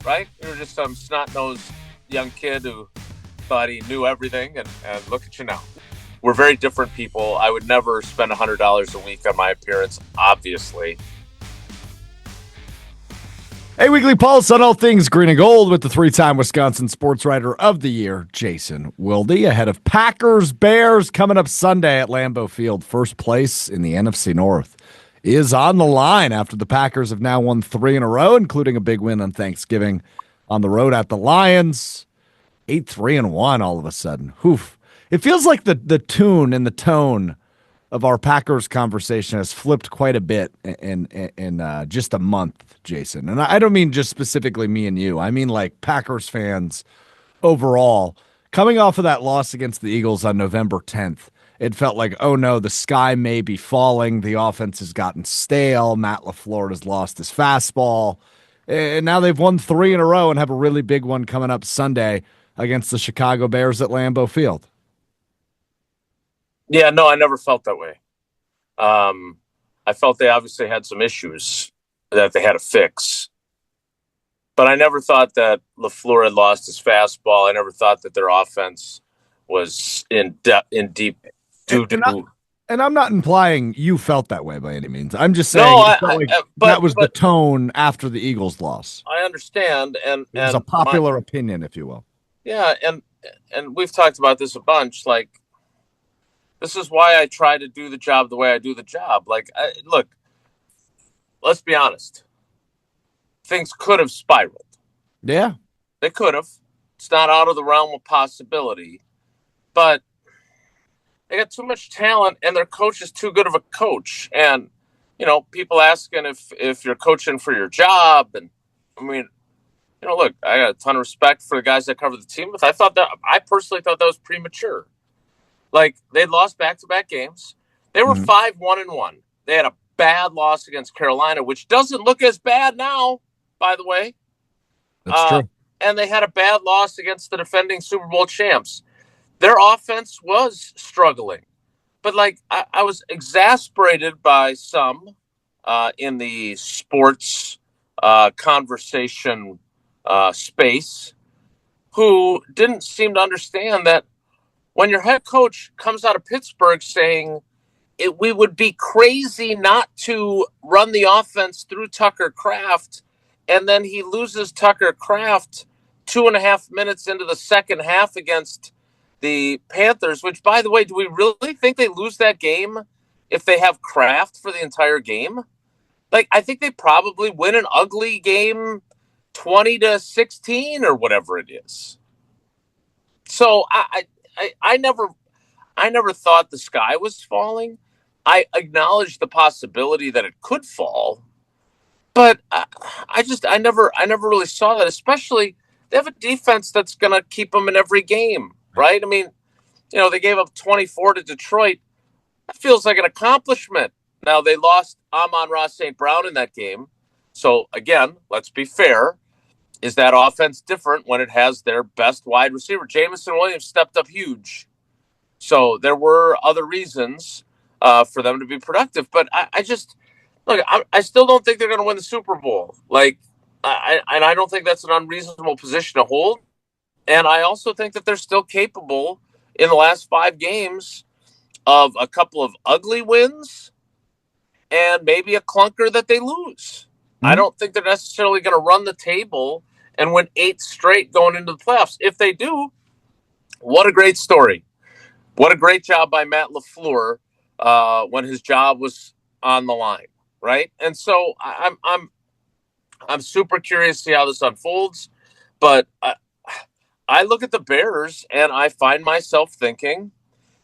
right? You were just some snot-nosed young kid who thought he knew everything, and look at you now. We're very different people. I would never spend $100 a week on my appearance, obviously. A weekly pulse on all things green and gold with the three-time Wisconsin Sports Writer of the Year, Jason Wilde, ahead of Packers-Bears coming up Sunday at Lambeau Field. First place in the NFC North is on the line after the Packers have now won 3 in a row, including a big win on Thanksgiving on the road at the Lions. 8-3-1 all of a sudden. Oof. It feels like the tune and the tone of our Packers conversation has flipped quite a bit in just a month, Jason. And I don't mean just specifically me and you. I mean like Packers fans overall. Coming off of that loss against the Eagles on November 10th, it felt like, oh no, the sky may be falling. The offense has gotten stale. Matt LaFleur has lost his fastball. And now they've won 3 in a row and have a really big one coming up Sunday against the Chicago Bears at Lambeau Field. Yeah, no, I never felt that way. I felt they obviously had some issues that they had to fix. But I never thought that LaFleur had lost his fastball. I never thought that their offense was in deep doo-doo. And I'm not implying you felt that way by any means. I'm just saying that was the tone after the Eagles loss. I understand. And it was a popular opinion, if you will. Yeah, and we've talked about this a bunch. Like, this is why I try to do the job the way I do the job. Like, look, let's be honest. Things could have spiraled. Yeah. They could have. It's not out of the realm of possibility. But they got too much talent, and their coach is too good of a coach. And, you know, people asking if you're coaching for your job. And, I mean, you know, look, I got a ton of respect for the guys that cover the team. But I personally thought that was premature. Like, they'd lost back-to-back games. They were 5-1-1. They had a bad loss against Carolina, which doesn't look as bad now, by the way. That's true. And they had a bad loss against the defending Super Bowl champs. Their offense was struggling. But, like, I was exasperated by some in the sports conversation space who didn't seem to understand that when your head coach comes out of Pittsburgh saying we would be crazy not to run the offense through Tucker Kraft, and then he loses Tucker Kraft 2.5 minutes into the second half against the Panthers, which, by the way, do we really think they lose that game if they have Kraft for the entire game? Like, I think they probably win an ugly game 20-16 or whatever it is. So I never thought the sky was falling. I acknowledged the possibility that it could fall, but I never really saw that. Especially, they have a defense that's going to keep them in every game, right? I mean, you know, they gave up 24 to Detroit. That feels like an accomplishment. Now, they lost Amon-Ra St. Brown in that game. So, again, let's be fair. Is that offense different when it has their best wide receiver? Jameson Williams stepped up huge. So there were other reasons for them to be productive. But I still don't think they're going to win the Super Bowl. Like, I don't think that's an unreasonable position to hold. And I also think that they're still capable in the last 5 games of a couple of ugly wins and maybe a clunker that they lose. I don't think they're necessarily going to run the table and win 8 straight going into the playoffs. If they do, what a great story. What a great job by Matt LaFleur when his job was on the line, right? And so I'm super curious to see how this unfolds. But I look at the Bears and I find myself thinking,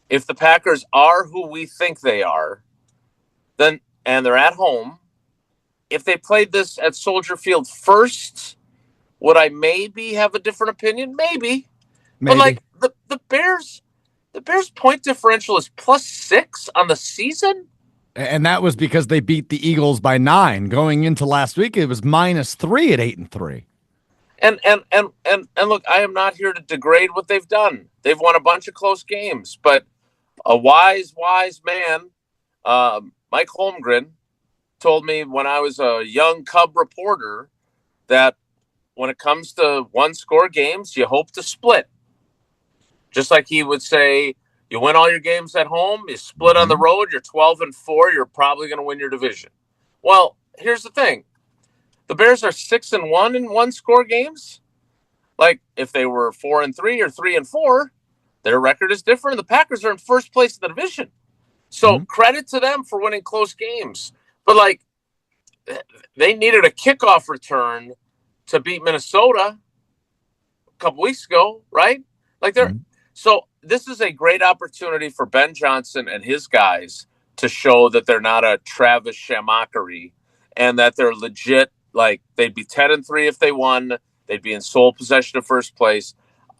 if the Packers are who we think they are, then and they're at home, if they played this at Soldier Field first, would I maybe have a different opinion? Maybe. But like the Bears point differential is +6 on the season. And that was because they beat the Eagles by 9. Going into last week, it was -3 at 8-3. And look, I am not here to degrade what they've done. They've won a bunch of close games, but a wise man, Mike Holmgren, told me when I was a young Cub reporter that when it comes to one-score games, you hope to split. Just like he would say, you win all your games at home, you split on the road, you're 12-4, you're probably going to win your division. Well, here's the thing. The Bears are 6-1 in one-score games. Like, if they were 4-3 or 3-4, their record is different. The Packers are in first place in the division. So credit to them for winning close games. But, like, they needed a kickoff return to beat Minnesota a couple weeks ago, right? Like, so this is a great opportunity for Ben Johnson and his guys to show that they're not a Travis Shamockery and that they're legit. Like, they'd be 10-3 if they won. They'd be in sole possession of first place.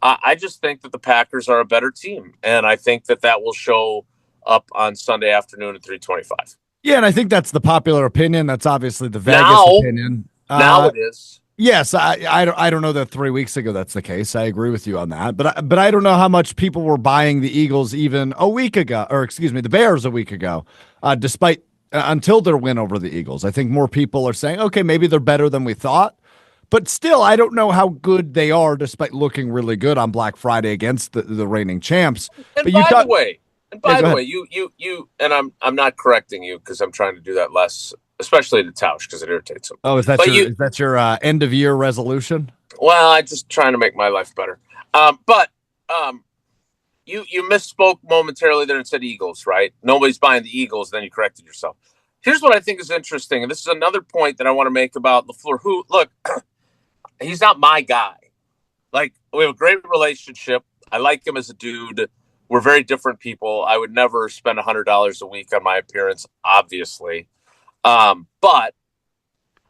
I just think that the Packers are a better team, and I think that will show up on Sunday afternoon at 3:25. Yeah, and I think that's the popular opinion. That's obviously the Vegas opinion. Now it is. Yes, I don't know that 3 weeks ago that's the case. I agree with you on that, but I don't know how much people were buying the Eagles even a week ago, or excuse me, the Bears a week ago, despite until their win over the Eagles. I think more people are saying, okay, maybe they're better than we thought. But still, I don't know how good they are, despite looking really good on Black Friday against the reigning champs. And but by the way, you and I'm not correcting you because I'm trying to do that less, especially to Tausch because it irritates him. Oh, is that your end of year resolution? Well, I'm just trying to make my life better. You misspoke momentarily there and said Eagles, right? Nobody's buying the Eagles. Then you corrected yourself. Here's what I think is interesting, and this is another point that I want to make about LaFleur. Who, look. He's not my guy. Like, we have a great relationship. I like him as a dude. We're very different people. I would never spend $100 a week on my appearance, obviously. But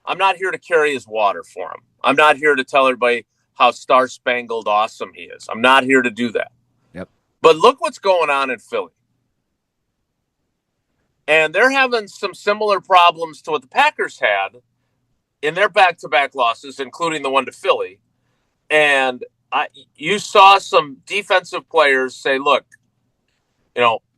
I'm not here to carry his water for him. I'm not here to tell everybody how star-spangled awesome he is. I'm not here to do that. Yep. But look what's going on in Philly. And they're having some similar problems to what the Packers had in their back-to-back losses, including the one to Philly. And you saw some defensive players say, look,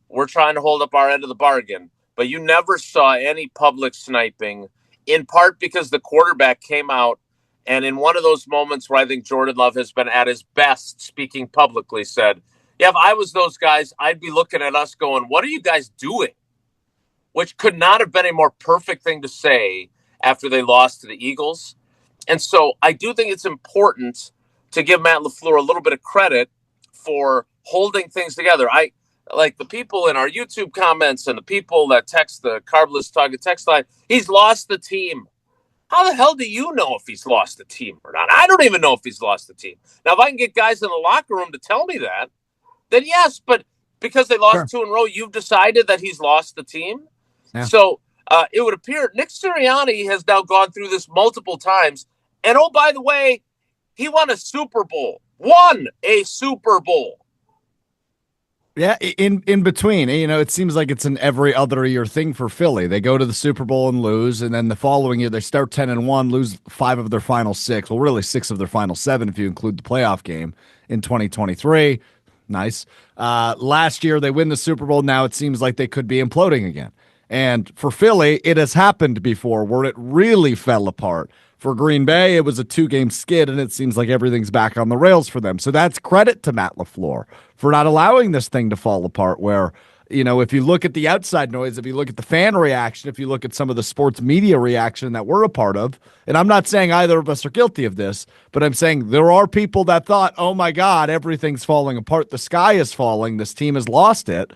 we're trying to hold up our end of the bargain. But you never saw any public sniping, in part because the quarterback came out and in one of those moments where I think Jordan Love has been at his best speaking publicly said, yeah, if I was those guys, I'd be looking at us going, what are you guys doing? Which could not have been a more perfect thing to say after they lost to the Eagles. And so I do think it's important to give Matt LaFleur a little bit of credit for holding things together. I like the people in our YouTube comments and the people that text the Carbless Target text line, he's lost the team. How the hell do you know if he's lost the team or not? I don't even know if he's lost the team. Now, if I can get guys in the locker room to tell me that, then yes, but because they lost two in a row, you've decided that he's lost the team? Yeah. So it would appear Nick Sirianni has now gone through this multiple times. And, oh, by the way, he won a Super Bowl. Won a Super Bowl. Yeah, in between. It seems like it's an every other year thing for Philly. They go to the Super Bowl and lose, and then the following year they start 10-1, lose 5 of their final 6. Well, really 6 of their final 7 if you include the playoff game in 2023. Nice. Last year they win the Super Bowl. Now it seems like they could be imploding again. And for Philly, it has happened before where it really fell apart. For Green Bay, it was a 2-game skid, and it seems like everything's back on the rails for them. So that's credit to Matt LaFleur for not allowing this thing to fall apart where, if you look at the outside noise, if you look at the fan reaction, if you look at some of the sports media reaction that we're a part of, and I'm not saying either of us are guilty of this, but I'm saying there are people that thought, oh my God, everything's falling apart. The sky is falling. This team has lost it.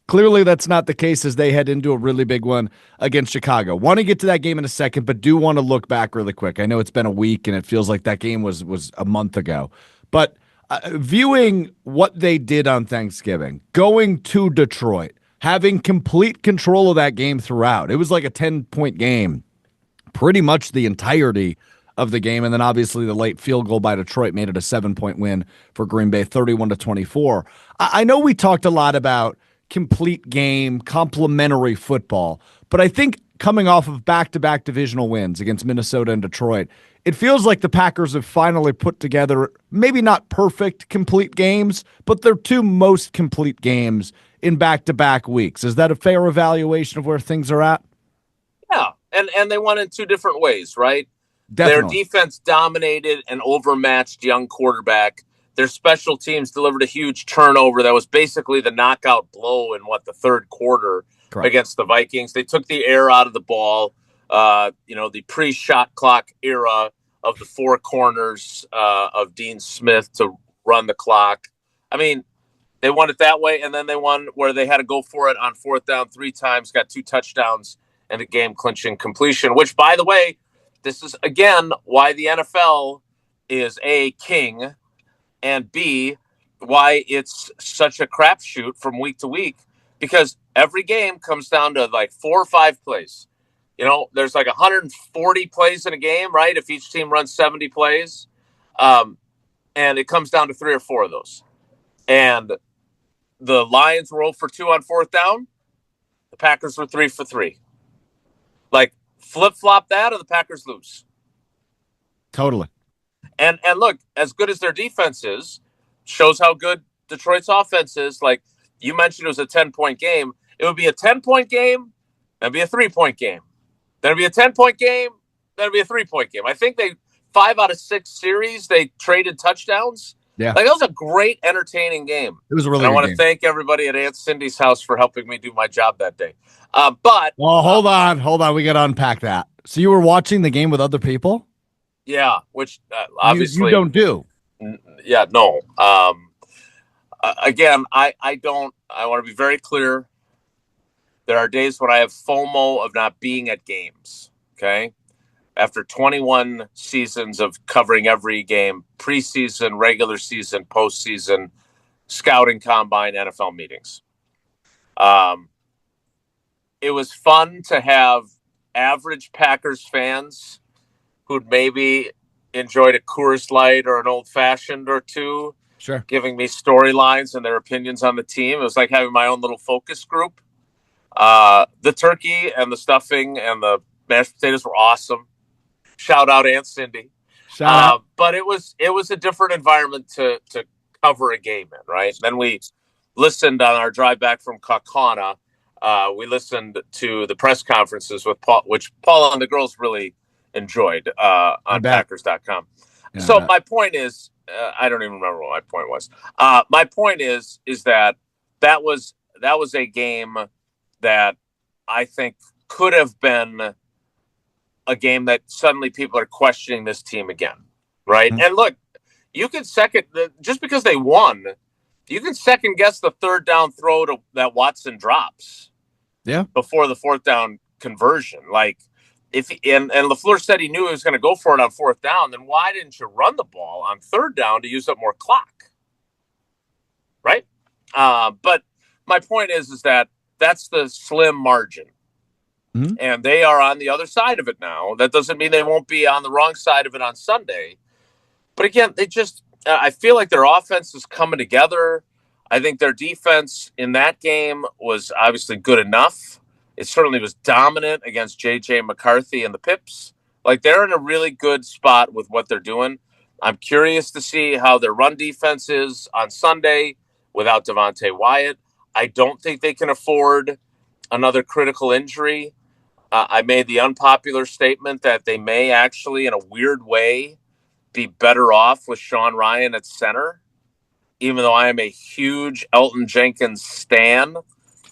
Clearly, that's not the case as they head into a really big one against Chicago. Want to get to that game in a second, but do want to look back really quick. I know it's been a week, and it feels like that game was a month ago. But viewing what they did on Thanksgiving, going to Detroit, having complete control of that game throughout. It was like a 10-point game, pretty much the entirety of the game. And then obviously the late field goal by Detroit made it a 7-point win for Green Bay, 31-24. I know we talked a lot about complete game, complementary football. But I think coming off of back-to-back divisional wins against Minnesota and Detroit, it feels like the Packers have finally put together maybe not perfect complete games, but their 2 most complete games in back-to-back weeks. Is that a fair evaluation of where things are at? Yeah, and they won in 2 different ways, right? Their Definitely. defense dominated an overmatched young quarterback. Their special teams delivered a huge turnover that was basically the knockout blow in the third quarter Correct. against the Vikings. They took the air out of the ball. The pre-shot clock era of the four corners of Dean Smith to run the clock. I mean, they won it that way, and then they won where they had to go for it on fourth down 3 times, got 2 touchdowns, and a game-clinching completion, which, by the way, this is, again, why the NFL is A, king, and B, why it's such a crapshoot from week to week, because every game comes down to like 4 or 5 plays. There's like 140 plays in a game, right? If each team runs 70 plays, and it comes down to 3 or 4 of those. And the Lions were 0 for 2 on fourth down. The Packers were 3 for 3. Like, flip-flop that, or the Packers lose. Totally. And look, as good as their defense is, shows how good Detroit's offense is. Like, you mentioned it was a 10-point game. It would be a 10-point game, that'd be a 3-point game. Then it'd be a 10-point game, then it'd be a 3-point game. I think 5 out of 6 series, they traded touchdowns. Yeah. Like, that was a great, entertaining game. It was a really good game. I want to thank everybody at Aunt Cindy's house for helping me do my job that day. Well, hold on. We got to unpack that. So you were watching the game with other people? Yeah, which obviously you don't do. Yeah, no. Again, I don't. I want to be very clear. There are days when I have FOMO of not being at games. Okay, after 21 seasons of covering every game, preseason, regular season, postseason, scouting combine, NFL meetings. It was fun to have average Packers fans who'd maybe enjoyed a Coors Light or an Old Fashioned or two, sure, giving me storylines and their opinions on the team. It was like having my own little focus group. The turkey and the stuffing and the mashed potatoes were awesome. Shout out Aunt Cindy. But it was a different environment to cover a game in, right? Then we listened on our drive back from Kaukauna. We listened to the press conferences with Paul, which Paula and the girls really enjoyed on Packers.com. Yeah, so my point is, I don't even remember what my point was. My point is that was a game that I think could have been a game that suddenly people are questioning this team again, right? Mm-hmm. And look, you can just because they won, you can second guess the third down throw that Watson drops. Yeah. Before the fourth down conversion. Like, and LaFleur said he knew he was going to go for it on fourth down, then why didn't you run the ball on third down to use up more clock? Right? But my point is that that's the slim margin. Mm-hmm. And they are on the other side of it now. That doesn't mean they won't be on the wrong side of it on Sunday. But again, I feel like their offense is coming together. I think their defense in that game was obviously good enough. It certainly was dominant against J.J. McCarthy and the Pips. Like, they're in a really good spot with what they're doing. I'm curious to see how their run defense is on Sunday without Devontae Wyatt. I don't think they can afford another critical injury. I made the unpopular statement that they may actually, in a weird way, be better off with Sean Rhyan at center. Even though I am a huge Elgton Jenkins stan,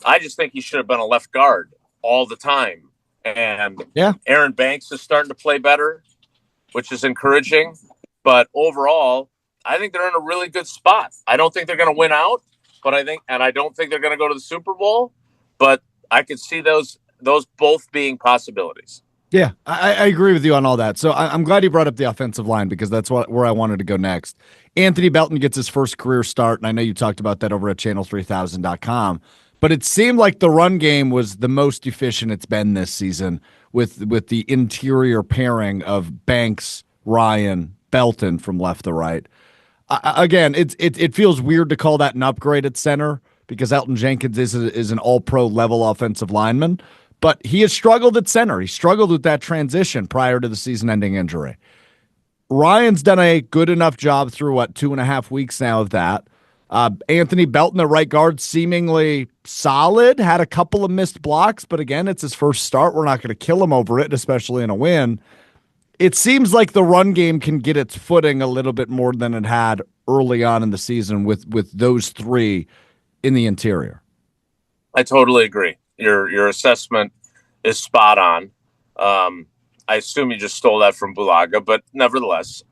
I just think he should have been a left guard all the time. And Aaron Banks is starting to play better, which is encouraging. But overall, I think they're in a really good spot. I don't think they're going to win out, but I don't think they're going to go to the Super Bowl. But I could see those both being possibilities. Yeah, I agree with you on all that. So I'm glad you brought up the offensive line because that's where I wanted to go next. Anthony Belton gets his first career start, and I know you talked about that over at channel3000.com, but it seemed like the run game was the most efficient it's been this season with the interior pairing of Banks, Rhyan, Belton from left to right. Again, it feels weird to call that an upgrade at center because Elgton Jenkins is an all-pro level offensive lineman. But he has struggled at center. He struggled with that transition prior to the season-ending injury. Ryan's done a good enough job through, 2.5 weeks now of that. Anthony Belton at right guard, seemingly solid, had a couple of missed blocks, but again, it's his first start. We're not going to kill him over it, especially in a win. it seems like the run game can get its footing a little bit more than it had early on in the season with those three in the interior. I totally agree. Your assessment is spot on. I assume you just stole that from Bulaga, but nevertheless,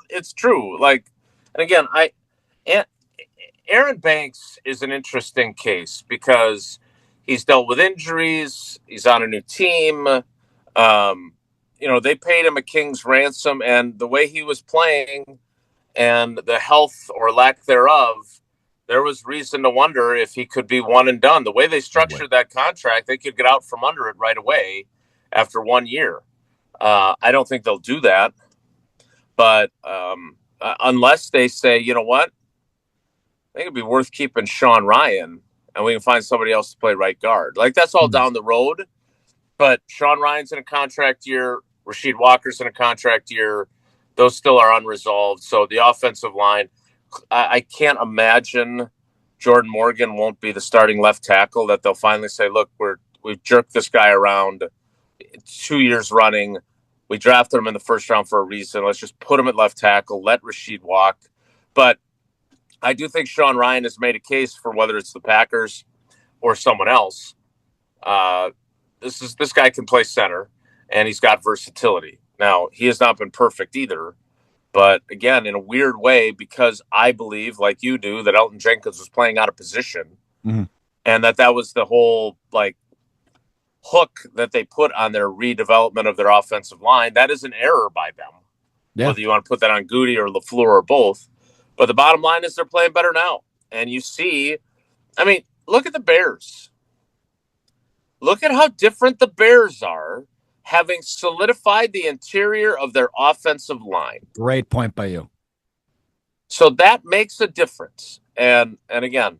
it's true. Like, and again, Aaron Banks is an interesting case because he's dealt with injuries. He's on a new team. They paid him a king's ransom, and the way he was playing and the health or lack thereof, there was reason to wonder if he could be one and done. The way they structured that contract, they could get out from under it right away after 1 year. I don't think they'll do that. But unless they say, you know what, I think it'd be worth keeping Sean Rhyan and we can find somebody else to play right guard. Like, that's all down the road. But Sean Ryan's in a contract year. Rasheed Walker's in a contract year. Those still are unresolved. So the offensive line, I can't imagine Jordan Morgan won't be the starting left tackle, that they'll finally say, look, we've jerked this guy around 2 years running. We drafted him in the first round for a reason. Let's just put him at left tackle, let Rasheed walk. But I do think Sean Rhyan has made a case for whether it's the Packers or someone else. This guy can play center, and he's got versatility. Now, he has not been perfect either. But again, in a weird way, because I believe, like you do, that Elgton Jenkins was playing out of position, and that was the whole hook that they put on their redevelopment of their offensive line. That is an error by them. Yeah. Whether you want to put that on Goody or LaFleur or both. But the bottom line is they're playing better now. And you see, look at the Bears. Look at how different the Bears are, having solidified the interior of their offensive line. Great point by you. So that makes a difference. And again,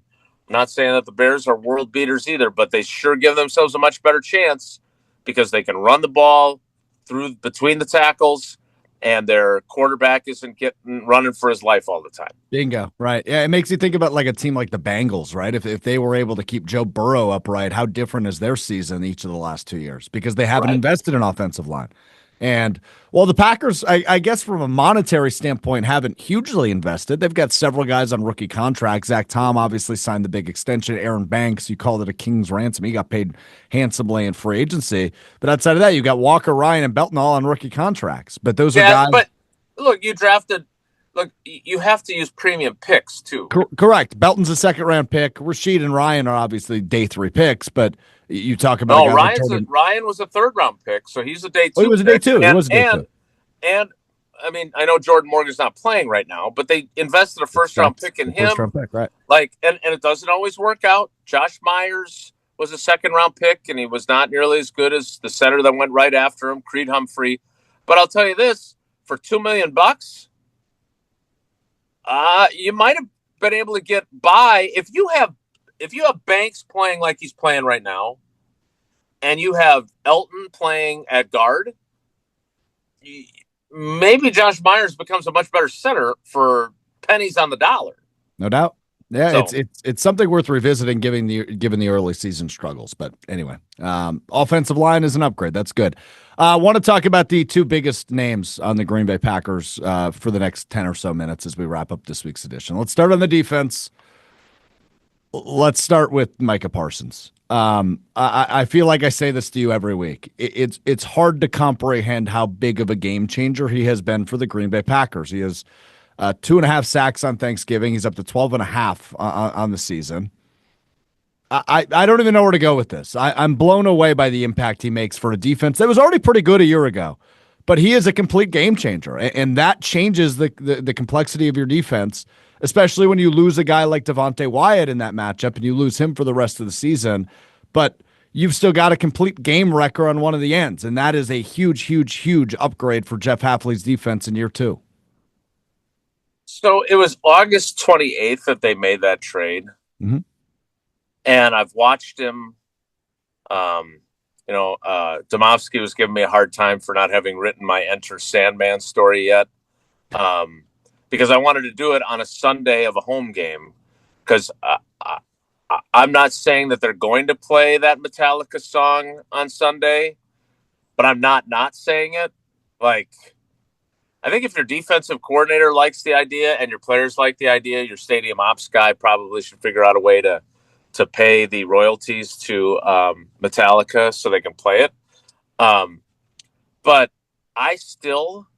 I'm not saying that the Bears are world beaters either, but they sure give themselves a much better chance because they can run the ball through between the tackles, and their quarterback isn't running for his life all the time. Bingo. Right. Yeah, it makes you think about like a team like the Bengals, right? If they were able to keep Joe Burrow upright, how different is their season each of the last 2 years? Because they haven't invested in offensive line. And, well, the Packers, I guess from a monetary standpoint, haven't hugely invested. They've got several guys on rookie contracts. Zach Tom obviously signed the big extension. Aaron Banks, you called it a king's ransom. He got paid handsomely in free agency. But outside of that, you got Walker, Ryan, and Belton all on rookie contracts. But those are guys. But look, you have to use premium picks, too. Correct. Belton's a second-round pick. Rasheed and Ryan are obviously day 3 picks, but you talk about Ryan was a third-round pick, so he's a day 2. He was a day 2. He was a day 2. And I know Jordan Morgan's not playing right now, but they invested a first-round pick in him. First-round pick, right? And it doesn't always work out. Josh Myers was a second-round pick, and he was not nearly as good as the center that went right after him, Creed Humphrey. But I'll tell you this: for $2 million, you might have been able to get by if you have Banks playing like he's playing right now, and you have Elgton playing at guard. Maybe Josh Myers becomes a much better center for pennies on the dollar. No doubt. Yeah, so, it's something worth revisiting given the early season struggles. But anyway, offensive line is an upgrade. That's good. I want to talk about the 2 biggest names on the Green Bay Packers for the next 10 or so minutes as we wrap up this week's edition. Let's start on the defense. Let's start with Micah Parsons. I feel like I say this to you every week. It's hard to comprehend how big of a game changer he has been for the Green Bay Packers. He has 2.5 sacks on Thanksgiving. He's up to 12.5 on the season. I don't even know where to go with this. I'm blown away by the impact he makes for a defense that was already pretty good a year ago. But he is a complete game changer, and that changes the complexity of your defense, especially when you lose a guy like Devontae Wyatt in that matchup and you lose him for the rest of the season. But you've still got a complete game wrecker on one of the ends, and that is a huge, huge, huge upgrade for Jeff Hafley's defense in year 2. So it was August 28th that they made that trade. Mm-hmm. And I've watched him. Domofsky was giving me a hard time for not having written my Enter Sandman story yet. Because I wanted to do it on a Sunday of a home game. Because I'm not saying that they're going to play that Metallica song on Sunday, but I'm not saying it. Like, I think if your defensive coordinator likes the idea and your players like the idea, your stadium ops guy probably should figure out a way to pay the royalties to Metallica so they can play it. But I still,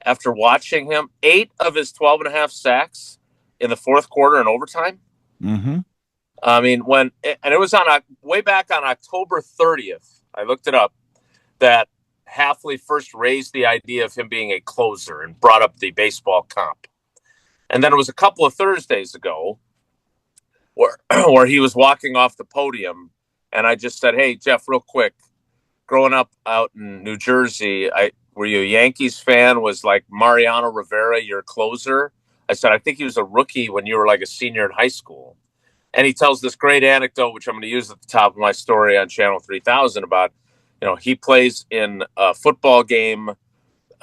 after watching him, 8 of his 12 and a half sacks in the fourth quarter and overtime. Mm-hmm. I mean, it was on way back on October 30th. I looked it up. That Halfley first raised the idea of him being a closer and brought up the baseball comp. And then it was a couple of Thursdays ago where he was walking off the podium, and I just said, "Hey, Jeff, real quick, growing up out in New Jersey, were you a Yankees fan? Was like Mariano Rivera your closer?" I said, "I think he was a rookie when you were like a senior in high school." And he tells this great anecdote, which I'm going to use at the top of my story on Channel 3000 about, he plays in a football game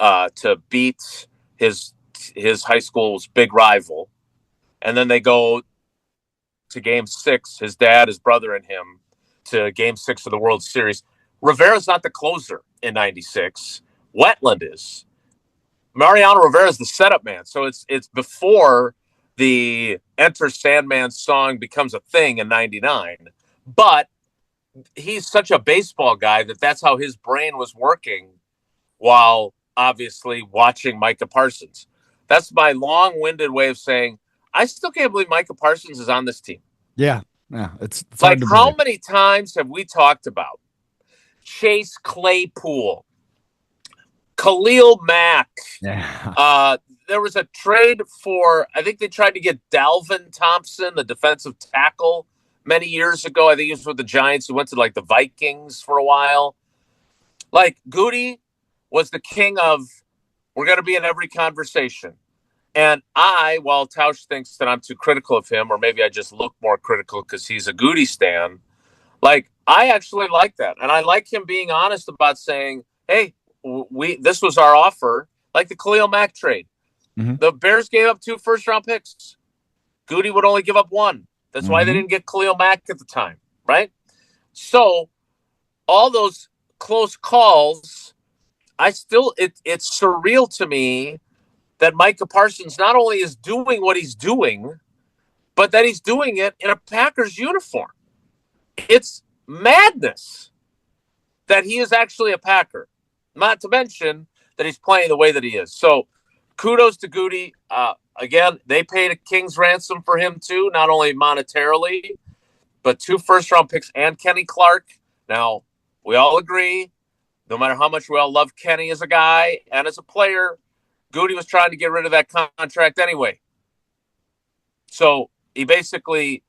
to beat his high school's big rival. And then they go to game 6, his dad, his brother, and him, to game 6 of the World Series. Rivera's not the closer in 96. Wetland is. Mariano Rivera is the setup man. So it's before the Enter Sandman song becomes a thing in 99. But he's such a baseball guy that's how his brain was working while obviously watching Micah Parsons. That's my long-winded way of saying I still can't believe Micah Parsons is on this team. Yeah. It's like, how many times have we talked about Chase Claypool, Khalil Mack? Yeah. There was a trade for, I think they tried to get Dalvin Thompson, the defensive tackle, many years ago. I think he was with the Giants, who went to like the Vikings for a while. Like, Goody was the king of, we're going to be in every conversation. And while Tausch thinks that I'm too critical of him, or maybe I just look more critical because he's a Goody stan, like, I actually like that. And I like him being honest about saying, hey, this was our offer, like the Khalil Mack trade. Mm-hmm. The Bears gave up 2 first-round picks. Goody would only give up 1. That's why they didn't get Khalil Mack at the time, right? So all those close calls, it's surreal to me that Micah Parsons not only is doing what he's doing, but that he's doing it in a Packers uniform. It's madness that he is actually a Packer, not to mention that he's playing the way that he is. So kudos to Goody. Again, they paid a king's ransom for him too, not only monetarily, but 2 first-round picks and Kenny Clark. Now, we all agree, no matter how much we all love Kenny as a guy and as a player, Goody was trying to get rid of that contract anyway. So he basically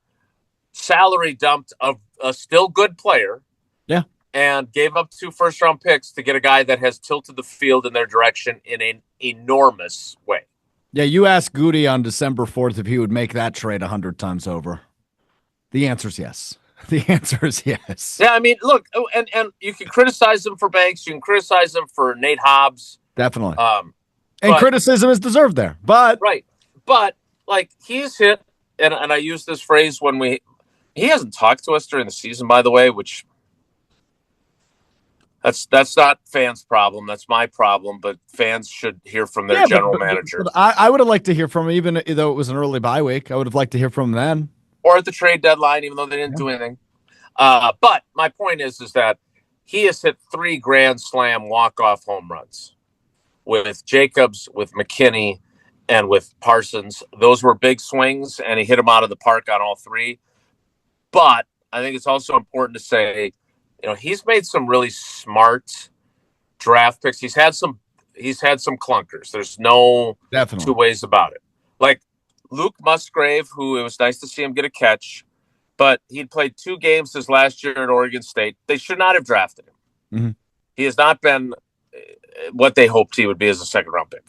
salary dumped a still good player. Yeah. And gave up 2 first-round picks to get a guy that has tilted the field in their direction in an enormous way. Yeah, you asked Goody on December 4th if he would make that trade 100 times over. The answer is yes. The answer is yes. Yeah, I mean, look, and you can criticize him for Banks. You can criticize him for Nate Hobbs. Definitely. And criticism is deserved there. But right. But, like, he's hit, and I use this phrase when he hasn't talked to us during the season, by the way, which that's not fans' problem. That's my problem, but fans should hear from their general manager. But I would have liked to hear from him, even though it was an early bye week. I would have liked to hear from him then. Or at the trade deadline, even though they didn't do anything. But my point is that he has hit 3 grand slam walk-off home runs with Jacobs, with McKinney, and with Parsons. Those were big swings, and he hit them out of the park on all 3. But I think it's also important to say, he's made some really smart draft picks. He's had some clunkers. There's no two ways about it. Like Luke Musgrave, who it was nice to see him get a catch, but he'd played 2 games his last year at Oregon State. They should not have drafted him. Mm-hmm. He has not been what they hoped he would be as a second-round pick.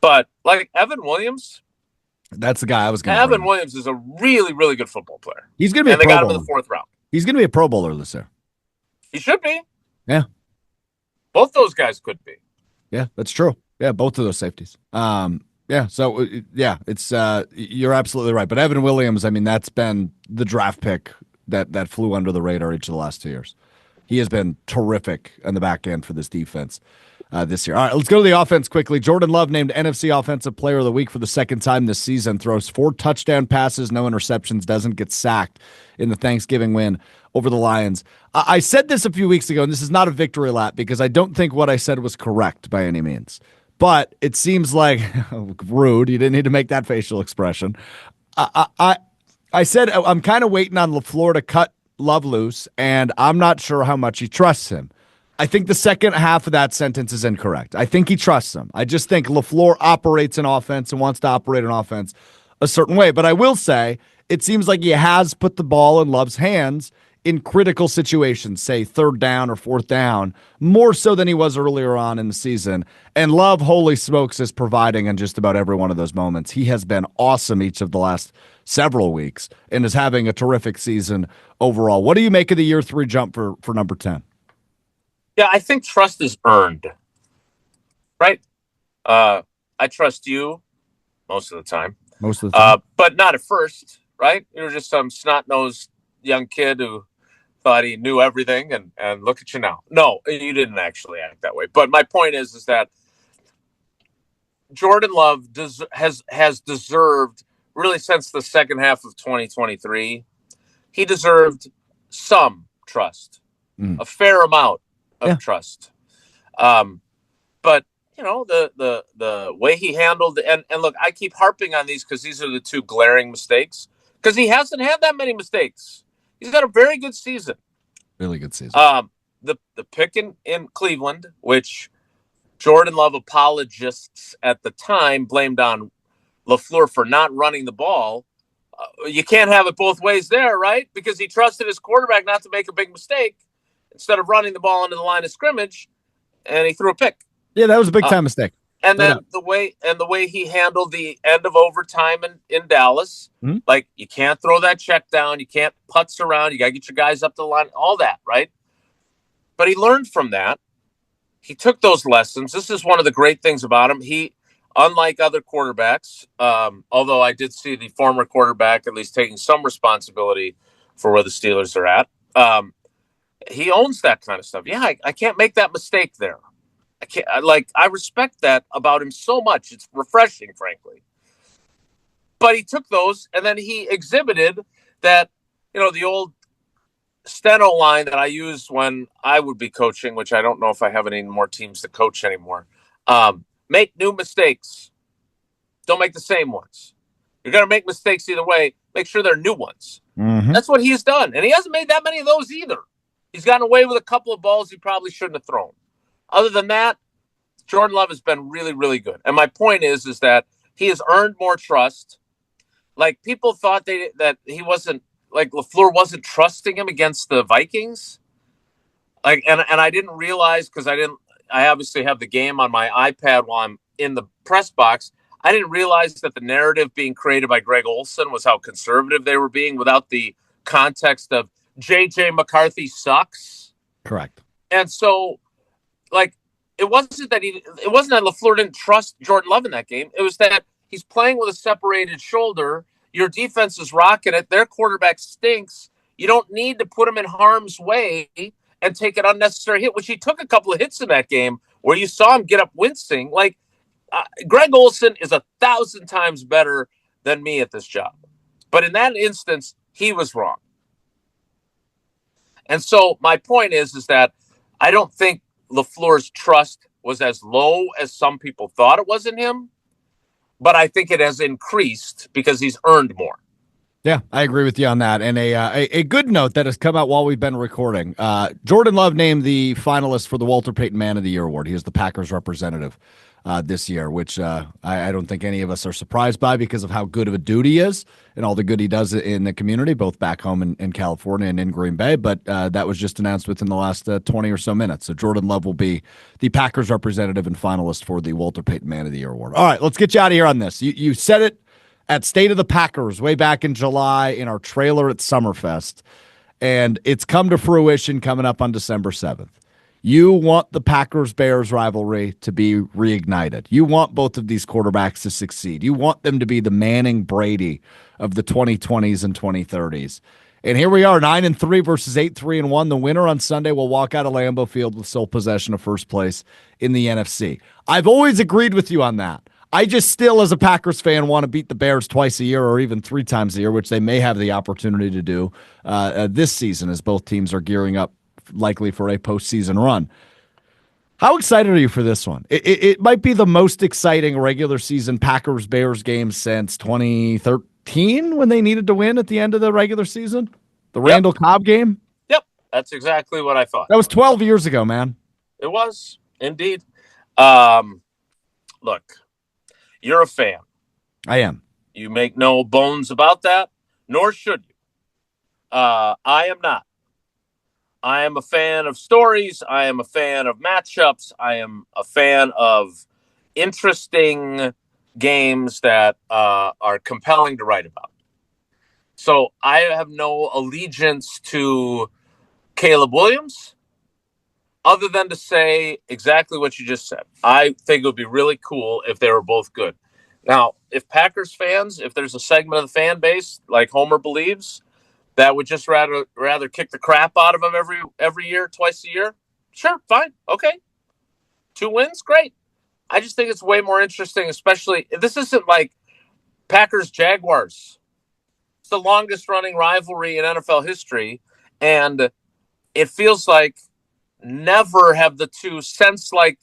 But like Evan Williams, that's the guy I was going to Evan Williams is a really, really good football player. He's going to be and they got him in the 4th round. He's going to be a Pro Bowler this year. He should be. Yeah. Both those guys could be. Yeah, that's true. Yeah, both of those safeties. Yeah, so it's you're absolutely right. But Evan Williams, I mean, that's been the draft pick that flew under the radar each of the last 2 years. He has been terrific on the back end for this defense. this year. All right, let's go to the offense quickly. Jordan Love named NFC Offensive Player of the Week for the second time this season. Throws 4 touchdown passes, no interceptions, doesn't get sacked in the Thanksgiving win over the Lions. I said this a few weeks ago, and this is not a victory lap because I don't think what I said was correct by any means. But it seems like rude. You didn't need to make that facial expression. I said I'm kind of waiting on LaFleur to cut Love loose, and I'm not sure how much he trusts him. I think the second half of that sentence is incorrect. I think he trusts him. I just think LaFleur operates an offense and wants to operate an offense a certain way. But I will say it seems like he has put the ball in Love's hands in critical situations, say 3rd down or 4th down, more so than he was earlier on in the season. And Love, holy smokes, is providing in just about every one of those moments. He has been awesome each of the last several weeks and is having a terrific season overall. What do you make of the year 3 jump for number 10? Yeah, I think trust is earned, right? I trust you most of the time. But not at first, right? You were just some snot-nosed young kid who thought he knew everything, and look at you now. No, you didn't actually act that way. But my point is that Jordan Love has deserved, really since the second half of 2023, he deserved some trust, a fair amount of trust. But the way he handled and look, I keep harping on these because these are the 2 glaring mistakes, because he hasn't had that many mistakes. He's got a very good season. Really good season. The pick in Cleveland, which Jordan Love apologists at the time blamed on LaFleur for not running the ball. You can't have it both ways there, right? Because he trusted his quarterback not to make a big mistake instead of running the ball into the line of scrimmage, and he threw a pick. Yeah, that was a big time mistake. And then the way he handled the end of overtime in Dallas, like, you can't throw that check down, you can't putz around, you got to get your guys up the line, all that, right? But he learned from that. He took those lessons. This is one of the great things about him. He, unlike other quarterbacks, although I did see the former quarterback at least taking some responsibility for where the Steelers are at, he owns that kind of stuff. Yeah, I can't make that mistake there. I respect that about him so much. It's refreshing, frankly. But he took those, and then he exhibited that, the old steno line that I used when I would be coaching, which I don't know if I have any more teams to coach anymore. Make new mistakes. Don't make the same ones. You're going to make mistakes either way. Make sure they're new ones. Mm-hmm. That's what he's done. And he hasn't made that many of those either. He's gotten away with a couple of balls he probably shouldn't have thrown. Other than that, Jordan Love has been really, really good. And my point is that he has earned more trust. Like, people thought that he wasn't, like, LaFleur wasn't trusting him against the Vikings. Like, and I didn't realize, because I obviously have the game on my iPad while I'm in the press box. I didn't realize that the narrative being created by Greg Olson was how conservative they were being without the context of J.J. McCarthy sucks. Correct. And so, like, it wasn't that LaFleur didn't trust Jordan Love in that game. It was that he's playing with a separated shoulder. Your defense is rocking it. Their quarterback stinks. You don't need to put him in harm's way and take an unnecessary hit, which he took a couple of hits in that game where you saw him get up wincing. Like, Greg Olson is 1,000 times better than me at this job. But in that instance, he was wrong. And so my point is that I don't think LaFleur's trust was as low as some people thought it was in him, but I think it has increased because he's earned more. Yeah, I agree with you on that. And a good note that has come out while we've been recording. Jordan Love named the finalist for the Walter Payton Man of the Year award. He is the Packers representative this year, which I don't think any of us are surprised by because of how good of a dude he is and all the good he does in the community, both back home in California and in Green Bay. But that was just announced within the last 20 or so minutes. So Jordan Love will be the Packers representative and finalist for the Walter Payton Man of the Year award. All right, let's get you out of here on this. You said it at State of the Packers way back in July in our trailer at Summerfest, and it's come to fruition coming up on December 7th. You want the Packers-Bears rivalry to be reignited. You want both of these quarterbacks to succeed. You want them to be the Manning-Brady of the 2020s and 2030s. And here we are, 9-3 versus 8-3-1. The winner on Sunday will walk out of Lambeau Field with sole possession of first place in the NFC. I've always agreed with you on that. I just still, as a Packers fan, want to beat the Bears twice a year or even 3 times a year, which they may have the opportunity to do this season as both teams are gearing up likely for a postseason run. How excited are you for this one? It might be the most exciting regular season Packers-Bears game since 2013 when they needed to win at the end of the regular season. The Randall Cobb game? Yep, that's exactly what I thought. That was 12 years ago, man. It was, indeed. Look, you're a fan. I am. You make no bones about that, nor should you. I am not. I am a fan of stories. I am a fan of matchups. I am a fan of interesting games that are compelling to write about. So I have no allegiance to Caleb Williams other than to say exactly what you just said. I think it would be really cool if they were both good. Now, if Packers fans, if there's a segment of the fan base, like Homer believes, that would just rather kick the crap out of them every year, twice a year, sure, fine, okay. 2 wins, great. I just think it's way more interesting, especially, this isn't like Packers-Jaguars. It's the longest-running rivalry in NFL history, and it feels like never have the two, since like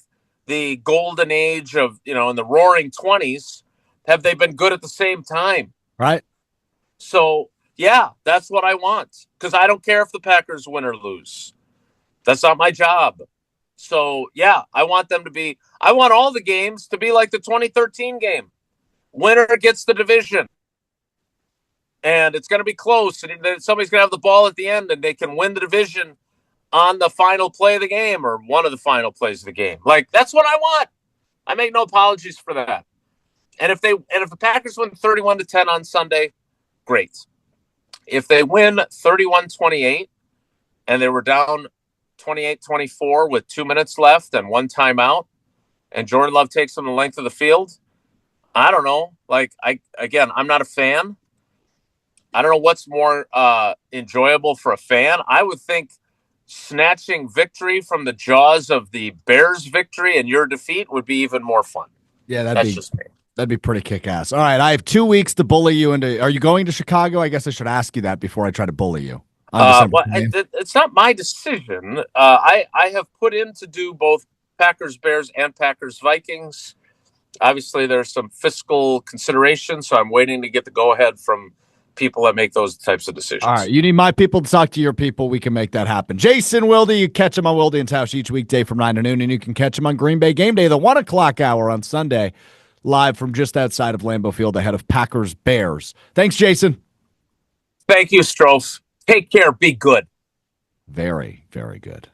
the golden age of, in the roaring 20s, have they been good at the same time. Right. So, yeah, that's what I want. Because I don't care if the Packers win or lose. That's not my job. So, yeah, I want all the games to be like the 2013 game. Winner gets the division. And it's going to be close. And somebody's going to have the ball at the end and they can win the division on the final play of the game or one of the final plays of the game. Like, that's what I want. I make no apologies for that. And if the Packers win 31-10 on Sunday, great. If they win 31-28 and they were down 28-24 with 2 minutes left and 1 timeout, and Jordan Love takes them the length of the field, I don't know. Like, I'm not a fan. I don't know what's more enjoyable for a fan. I would think snatching victory from the jaws of the Bears' victory and your defeat would be even more fun. Yeah, that's just me. That'd be pretty kick-ass. All right, I have 2 weeks to bully you into. Are you going to Chicago? I guess I should ask you that before I try to bully you. It's not my decision. I have put in to do both Packers-Bears and Packers-Vikings. Obviously, there's some fiscal considerations, so I'm waiting to get the go-ahead from people that make those types of decisions. All right, you need my people to talk to your people. We can make that happen. Jason Wilde, you catch him on Wilde and Tausch each weekday from 9 to noon, and you can catch him on Green Bay Game Day, the 1 o'clock hour on Sunday, live from just outside of Lambeau Field ahead of Packers-Bears. Thanks, Jason. Thank you, Strouf. Take care. Be good. Very, very good.